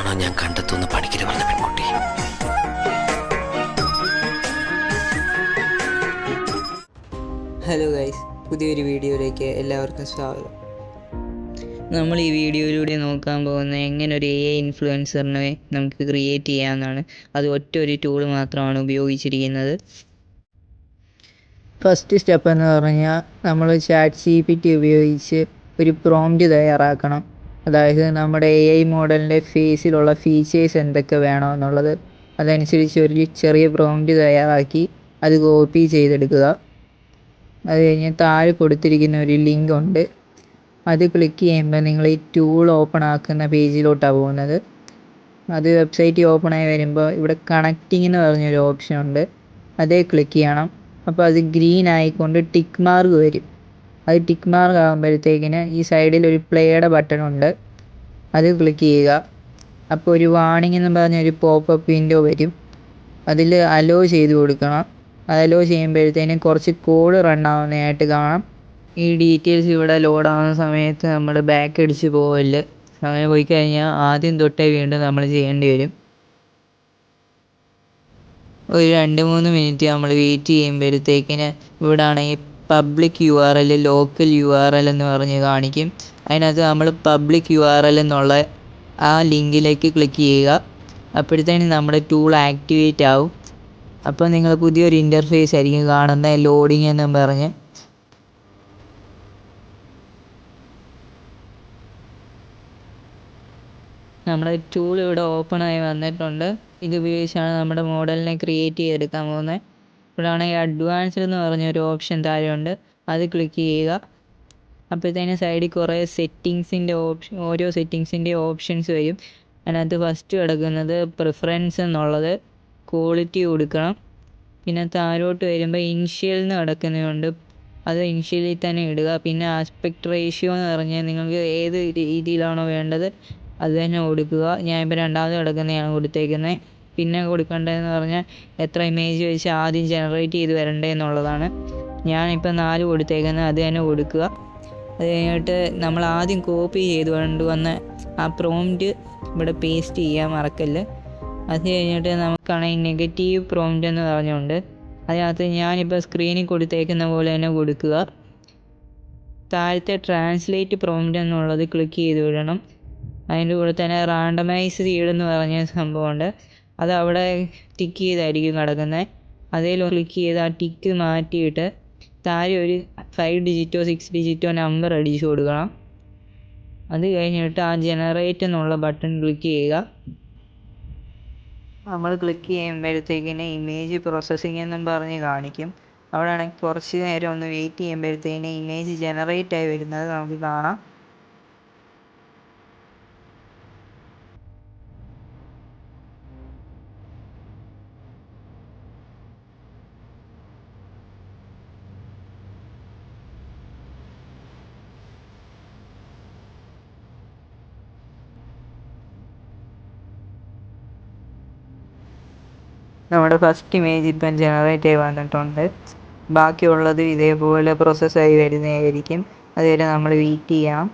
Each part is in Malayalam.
ആരാണോ ഞാൻ കണ്ടെത്തുന്ന പണിക്കര് പറഞ്ഞ പെൺകുട്ടി? ഹലോ ഗൈസ്, പുതിയൊരു വീഡിയോയിലേക്ക് എല്ലാവർക്കും സ്വാഗതം. നമ്മൾ ഈ വീഡിയോയിലൂടെ നോക്കാൻ പോകുന്നത് എങ്ങനെ ഒരു AI ഇൻഫ്ലുവൻസറിനെ നമുക്ക് ക്രിയേറ്റ് ചെയ്യാമെന്നാണ്. അത് ഒറ്റ ഒരു ടൂൾ മാത്രമാണ് ഉപയോഗിച്ചിരിക്കുന്നത്. ഫസ്റ്റ് സ്റ്റെപ്പ് എന്ന് പറഞ്ഞാൽ നമ്മൾ ChatGPT ഉപയോഗിച്ച് ഒരു പ്രോംപ്റ്റ് തയ്യാറാക്കണം. അതായത് നമ്മുടെ AI മോഡലിൻ്റെ ഫേസിലുള്ള ഫീച്ചേഴ്സ് എന്തൊക്കെ വേണമെന്നുള്ളത് അതനുസരിച്ച് ഒരു ചെറിയ പ്രോംപ്റ്റ് തയ്യാറാക്കി അത് കോപ്പി ചെയ്തെടുക്കുക. അത് കഴിഞ്ഞ് താഴെ കൊടുത്തിരിക്കുന്ന ഒരു ലിങ്ക് ഉണ്ട്, അത് ക്ലിക്ക് ചെയ്യുമ്പോൾ നിങ്ങൾ ഈ ടൂൾ ഓപ്പൺ ആക്കുന്ന പേജിലോട്ടാണ് പോകുന്നത്. അത് വെബ്സൈറ്റ് ഓപ്പൺ ആയി വരുമ്പോൾ ഇവിടെ കണക്റ്റിംഗ് എന്ന് പറഞ്ഞൊരു ഓപ്ഷൻ ഉണ്ട്, അതേ ക്ലിക്ക് ചെയ്യണം. അപ്പോൾ അത് ഗ്രീൻ ആയിക്കൊണ്ട് ടിക്ക് മാർക്ക് വരും. അത് ടിക്ക് മാർക്ക് ആകുമ്പോഴത്തേക്കിന് ഈ സൈഡിൽ ഒരു പ്ലേയുടെ ബട്ടൺ ഉണ്ട്, അത് ക്ലിക്ക് ചെയ്യുക. അപ്പോൾ ഒരു വാർണിംഗ് എന്ന് പറഞ്ഞൊരു പോപ്പപ്പ് വിൻഡോ വരും, അതിൽ അലോ ചെയ്ത് കൊടുക്കണം. അലോ ചെയ്യുമ്പോഴത്തേനും കുറച്ച് കോഡ് റൺ ആവുന്നതായിട്ട് കാണാം. ഈ ഡീറ്റെയിൽസ് ഇവിടെ ലോഡ് ആവുന്ന സമയത്ത് നമ്മൾ ബാക്ക് അടിച്ച് പോകല്. അങ്ങനെ പോയി കഴിഞ്ഞാൽ ആദ്യം തൊട്ടേ വീണ്ടും നമ്മൾ ചെയ്യേണ്ടി വരും. ഒരു 2-3 മിനിറ്റ് നമ്മൾ വെയിറ്റ് ചെയ്യുമ്പോഴത്തേക്കിന് ഇവിടെ ആണെങ്കിൽ പബ്ലിക് URL ലോക്കൽ URL എന്ന് പറഞ്ഞ് കാണിക്കും. അതിനകത്ത് നമ്മൾ പബ്ലിക് URL എന്നുള്ള ആ ലിങ്കിലേക്ക് ക്ലിക്ക് ചെയ്യുക. അപ്പോഴത്തേനും നമ്മുടെ ടൂൾ ആക്ടിവേറ്റ് ആവും. അപ്പോൾ നിങ്ങൾ പുതിയൊരു ഇൻ്റർഫേസ് ആയിരിക്കും കാണുന്നത്, ലോഡിങ് എന്നും പറഞ്ഞ്. നമ്മുടെ ടൂൾ ഇവിടെ ഓപ്പൺ ആയി വന്നിട്ടുണ്ട്. ഇത് ഉപയോഗിച്ചാണ് നമ്മുടെ മോഡലിനെ ക്രിയേറ്റ് ചെയ്തെടുക്കാൻ പോകുന്നത്. ഇവിടെയാണെങ്കിൽ അഡ്വാൻസ്ഡ് എന്ന് പറഞ്ഞൊരു ഓപ്ഷൻ താഴെയുണ്ട്, അത് ക്ലിക്ക് ചെയ്യുക. അപ്പോഴത്തേനും സൈഡിൽ കുറേ ഓരോ സെറ്റിങ്സിൻ്റെ ഓപ്ഷൻസ് വരും. അതിനകത്ത് ഫസ്റ്റ് കിടക്കുന്നത് പ്രിഫറൻസ് എന്നുള്ളത്, ക്വാളിറ്റി കൊടുക്കണം. പിന്നെ താഴോട്ട് വരുമ്പോൾ ഇനിഷ്യൽ എന്ന് കിടക്കുന്നതുകൊണ്ട് അത് ഇനിഷ്യലിൽ തന്നെ ഇടുക. പിന്നെ ആസ്പെക്ട് റേഷ്യോ എന്ന് പറഞ്ഞാൽ നിങ്ങൾക്ക് ഏത് രീതിയിലാണോ വേണ്ടത് അത് തന്നെ കൊടുക്കുക. ഞാനിപ്പോൾ രണ്ടാമത് കിടക്കുന്നതാണ് കൊടുത്തേക്കുന്നത്. പിന്നെ കൊടുക്കേണ്ടതെന്ന് പറഞ്ഞാൽ എത്ര ഇമേജ് വെച്ച് ആദ്യം ജനറേറ്റ് ചെയ്ത് വരണ്ടേ എന്നുള്ളതാണ്. ഞാനിപ്പോൾ 4 കൊടുത്തേക്കുന്നത്, അത് തന്നെ കൊടുക്കുക. അത് കഴിഞ്ഞിട്ട് നമ്മൾ ആദ്യം കോപ്പി ചെയ്ത് കൊണ്ടുവന്ന ആ പ്രോംപ്റ്റ് ഇവിടെ പേസ്റ്റ് ചെയ്യാൻ മറക്കല്ല്. അത് കഴിഞ്ഞിട്ട് നമുക്കാണെങ്കിൽ നെഗറ്റീവ് പ്രോംപ്റ്റ് എന്ന് പറഞ്ഞുകൊണ്ട് അതിനകത്ത് ഞാനിപ്പോൾ സ്ക്രീനിൽ കൊടുത്തേക്കുന്ന പോലെ തന്നെ കൊടുക്കുക. താഴത്തെ ട്രാൻസ്ലേറ്റ് പ്രോംപ്റ്റ് എന്നുള്ളത് ക്ലിക്ക് ചെയ്ത് വിടണം. അതിൻ്റെ കൂടെ തന്നെ റാൻഡമൈസ് എന്ന് പറഞ്ഞ സംഭവമുണ്ട്, അത് അവിടെ ടിക്ക് ചെയ്തായിരിക്കും കിടക്കുന്നത്. അതിൽ ക്ലിക്ക് ചെയ്ത് ആ ടിക്ക് മാറ്റിയിട്ട് താഴെ ഒരു 5 ഡിജിറ്റോ 6 ഡിജിറ്റോ നമ്പർ അടിച്ചു കൊടുക്കണം. അത് കഴിഞ്ഞിട്ട് ആ ജനറേറ്റ് എന്നുള്ള ബട്ടൺ ക്ലിക്ക് ചെയ്യുക. നമ്മൾ ക്ലിക്ക് ചെയ്യുമ്പോഴത്തേക്കിന് ഇമേജ് പ്രോസസ്സിംഗ് എന്നും പറഞ്ഞ് കാണിക്കും. അവിടെ ആണെങ്കിൽ കുറച്ച് നേരം ഒന്ന് വെയിറ്റ് ചെയ്യുമ്പോഴത്തേക്കിന് ഇമേജ് ജനറേറ്റ് ആയി വരുന്നത് നമുക്ക് കാണാം. നമ്മുടെ ഫസ്റ്റ് ഇമേജ് ഇപ്പം ജനറേറ്റ് ആയി വന്നിട്ടുണ്ട്. ബാക്കിയുള്ളത് ഇതേപോലെ പ്രോസസ്സായി വരുന്നതായിരിക്കും. അതുവരെ നമ്മൾ വെയിറ്റ് ചെയ്യണം.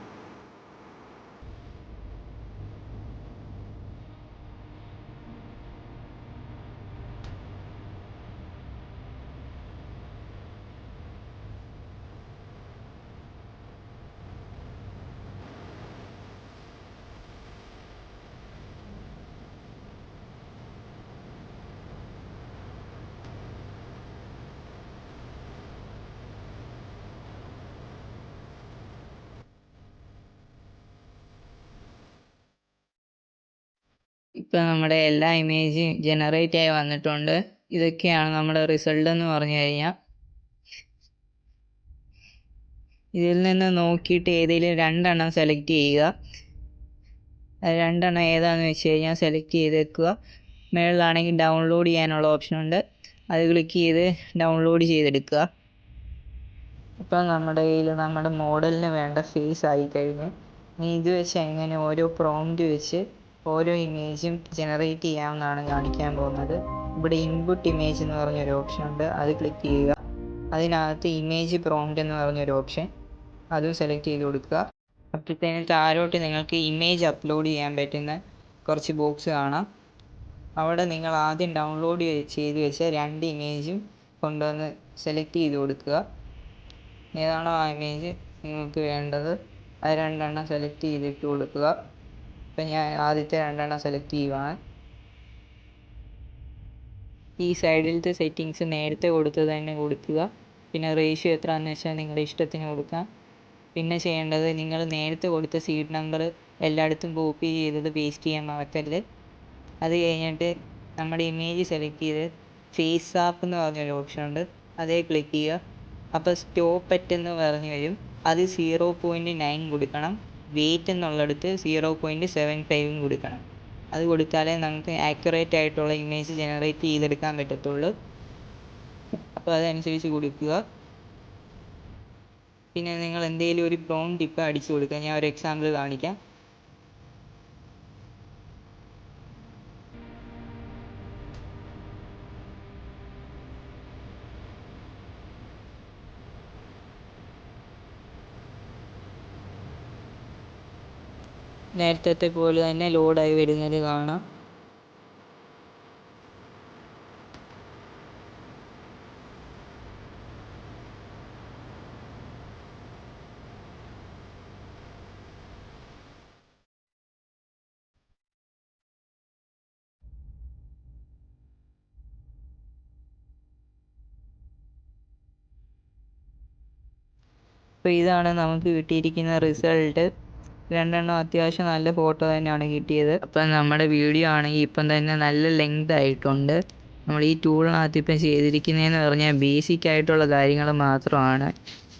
ഇപ്പം നമ്മുടെ എല്ലാ ഇമേജും ജനറേറ്റ് ആയി വന്നിട്ടുണ്ട്. ഇതൊക്കെയാണ് നമ്മുടെ റിസൾട്ട് എന്ന് പറഞ്ഞു കഴിഞ്ഞാൽ. ഇതിൽ നിന്ന് നോക്കിയിട്ട് ഏതെങ്കിലും 2 സെലക്ട് ചെയ്യുക. 2 ഏതാണെന്ന് വെച്ച് കഴിഞ്ഞാൽ സെലക്ട് ചെയ്ത് വെക്കുക. മേളിലാണെങ്കിൽ ഡൗൺലോഡ് ചെയ്യാനുള്ള ഓപ്ഷൻ ഉണ്ട്, അത് ക്ലിക്ക് ചെയ്ത് ഡൗൺലോഡ് ചെയ്തെടുക്കുക. ഇപ്പം നമ്മുടെ കയ്യിൽ നമ്മുടെ മോഡലിന് വേണ്ട ഫേസ് ആയിക്കഴിഞ്ഞ് ഇനി ഇത് വെച്ച് എങ്ങനെ ഓരോ പ്രോംപ്റ്റ് വെച്ച് ഓരോ ഇമേജും ജനറേറ്റ് ചെയ്യാമെന്നാണ് കാണിക്കാൻ പോകുന്നത്. ഇവിടെ ഇൻപുട്ട് ഇമേജ് എന്ന് പറഞ്ഞൊരു ഓപ്ഷൻ ഉണ്ട്, അത് ക്ലിക്ക് ചെയ്യുക. അതിനകത്ത് ഇമേജ് പ്രോംപ്റ്റ് എന്ന് പറഞ്ഞൊരു ഓപ്ഷൻ, അതും സെലക്ട് ചെയ്ത് കൊടുക്കുക. അപ്പോഴത്തേനും താഴോട്ട് നിങ്ങൾക്ക് ഇമേജ് അപ്ലോഡ് ചെയ്യാൻ പറ്റുന്ന കുറച്ച് ബോക്സ് കാണാം. അവിടെ നിങ്ങൾ ആദ്യം ഡൗൺലോഡ് ചെയ്ത് വെച്ച 2 ഇമേജും കൊണ്ടുവന്ന് സെലക്ട് ചെയ്ത് കൊടുക്കുക. ഏതാണോ ആ ഇമേജ് നിങ്ങൾക്ക് വേണ്ടത് അത് 2 എണ്ണം സെലക്ട് ചെയ്തിട്ട് കൊടുക്കുക. ഇപ്പം ഞാൻ ആദ്യത്തെ 2 എണ്ണം സെലക്ട് ചെയ്യുവാണ്. ഈ സൈഡിലത്തെ സെറ്റിങ്സ് നേരത്തെ കൊടുത്തത് തന്നെ കൊടുക്കുക. പിന്നെ റേഷ്യോ എത്രയാണെന്ന് വെച്ചാൽ നിങ്ങളുടെ ഇഷ്ടത്തിന് കൊടുക്കാം. പിന്നെ ചെയ്യേണ്ടത്, നിങ്ങൾ നേരത്തെ കൊടുത്ത സീഡ് നമ്പർ എല്ലായിടത്തും കോപ്പി ചെയ്തത് പേസ്റ്റ് ചെയ്യാൻ മറക്കരുത്. അത് കഴിഞ്ഞിട്ട് നമ്മുടെ ഇമേജ് സെലക്ട് ചെയ്ത് ഫേസ് ആപ്പ് എന്ന് പറഞ്ഞൊരു ഓപ്ഷൻ ഉണ്ട്, അതേ ക്ലിക്ക് ചെയ്യുക. അപ്പോൾ സ്റ്റോപ്പ് അറ്റ് എന്ന് പറഞ്ഞ് വരും. അത് 0.9 കൊടുക്കണം. വെയിറ്റ് എന്നുള്ളിടത്ത് 0.75 കൊടുക്കണം. അത് കൊടുത്താലേ നമുക്ക് ആക്യുറേറ്റ് ആയിട്ടുള്ള ഇമേജ് ജനറേറ്റ് ചെയ്തെടുക്കാൻ പറ്റത്തുള്ളൂ. അപ്പോൾ അതനുസരിച്ച് കൊടുക്കുക. പിന്നെ നിങ്ങൾ എന്തെങ്കിലും ഒരു പ്രോംപ്റ്റ് ഇപ്പോൾ അടിച്ചു കൊടുക്കുക. ഞാൻ ഒരു എക്സാമ്പിൾ കാണിക്കാം. നേരത്തെ പോലെ തന്നെ ലോഡായി വരുന്നത് കാണാം. അപ്പോൾ ഇതാണ് നമുക്ക് കിട്ടിയിരിക്കുന്ന റിസൾട്ട്. 2 എണ്ണം അത്യാവശ്യം നല്ല ഫോട്ടോ തന്നെയാണ് കിട്ടിയത്. അപ്പം നമ്മുടെ വീഡിയോ ആണെങ്കിൽ ഇപ്പം തന്നെ നല്ല ലെങ്ത് ആയിട്ടുണ്ട്. നമ്മൾ ഈ ടൂളിനകത്ത് ഇപ്പം ചെയ്തിരിക്കുന്നതെന്ന് പറഞ്ഞാൽ ബേസിക് ആയിട്ടുള്ള കാര്യങ്ങൾ മാത്രമാണ്.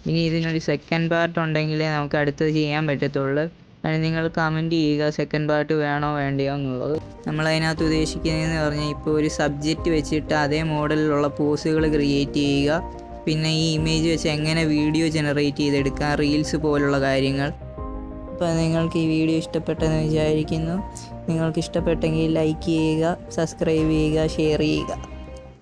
ഇനി ഇതിനൊരു സെക്കൻഡ് പാർട്ട് ഉണ്ടെങ്കിലേ നമുക്ക് അടുത്തത് ചെയ്യാൻ പറ്റത്തുള്ളൂ. അതിന് നിങ്ങൾ കമൻറ്റ് ചെയ്യുക സെക്കൻഡ് പാർട്ട് വേണോ വേണ്ടയോ എന്നുള്ളത്. നമ്മളതിനകത്ത് ഉദ്ദേശിക്കുന്നതെന്ന് പറഞ്ഞാൽ ഇപ്പോൾ ഒരു സബ്ജക്റ്റ് വെച്ചിട്ട് അതേ മോഡലിലുള്ള പോസുകൾ ക്രിയേറ്റ് ചെയ്യുക. പിന്നെ ഈ ഇമേജ് വെച്ച് എങ്ങനെ വീഡിയോ ജനറേറ്റ് ചെയ്തെടുക്കാം, റീൽസ് പോലുള്ള കാര്യങ്ങൾ. അപ്പോൾ നിങ്ങൾക്ക് ഈ വീഡിയോ ഇഷ്ടപ്പെട്ടെന്ന് വിചാരിക്കുന്നു. നിങ്ങൾക്ക് ഇഷ്ടപ്പെട്ടെങ്കിൽ ലൈക്ക് ചെയ്യുക, സബ്സ്ക്രൈബ് ചെയ്യുക, ഷെയർ ചെയ്യുക.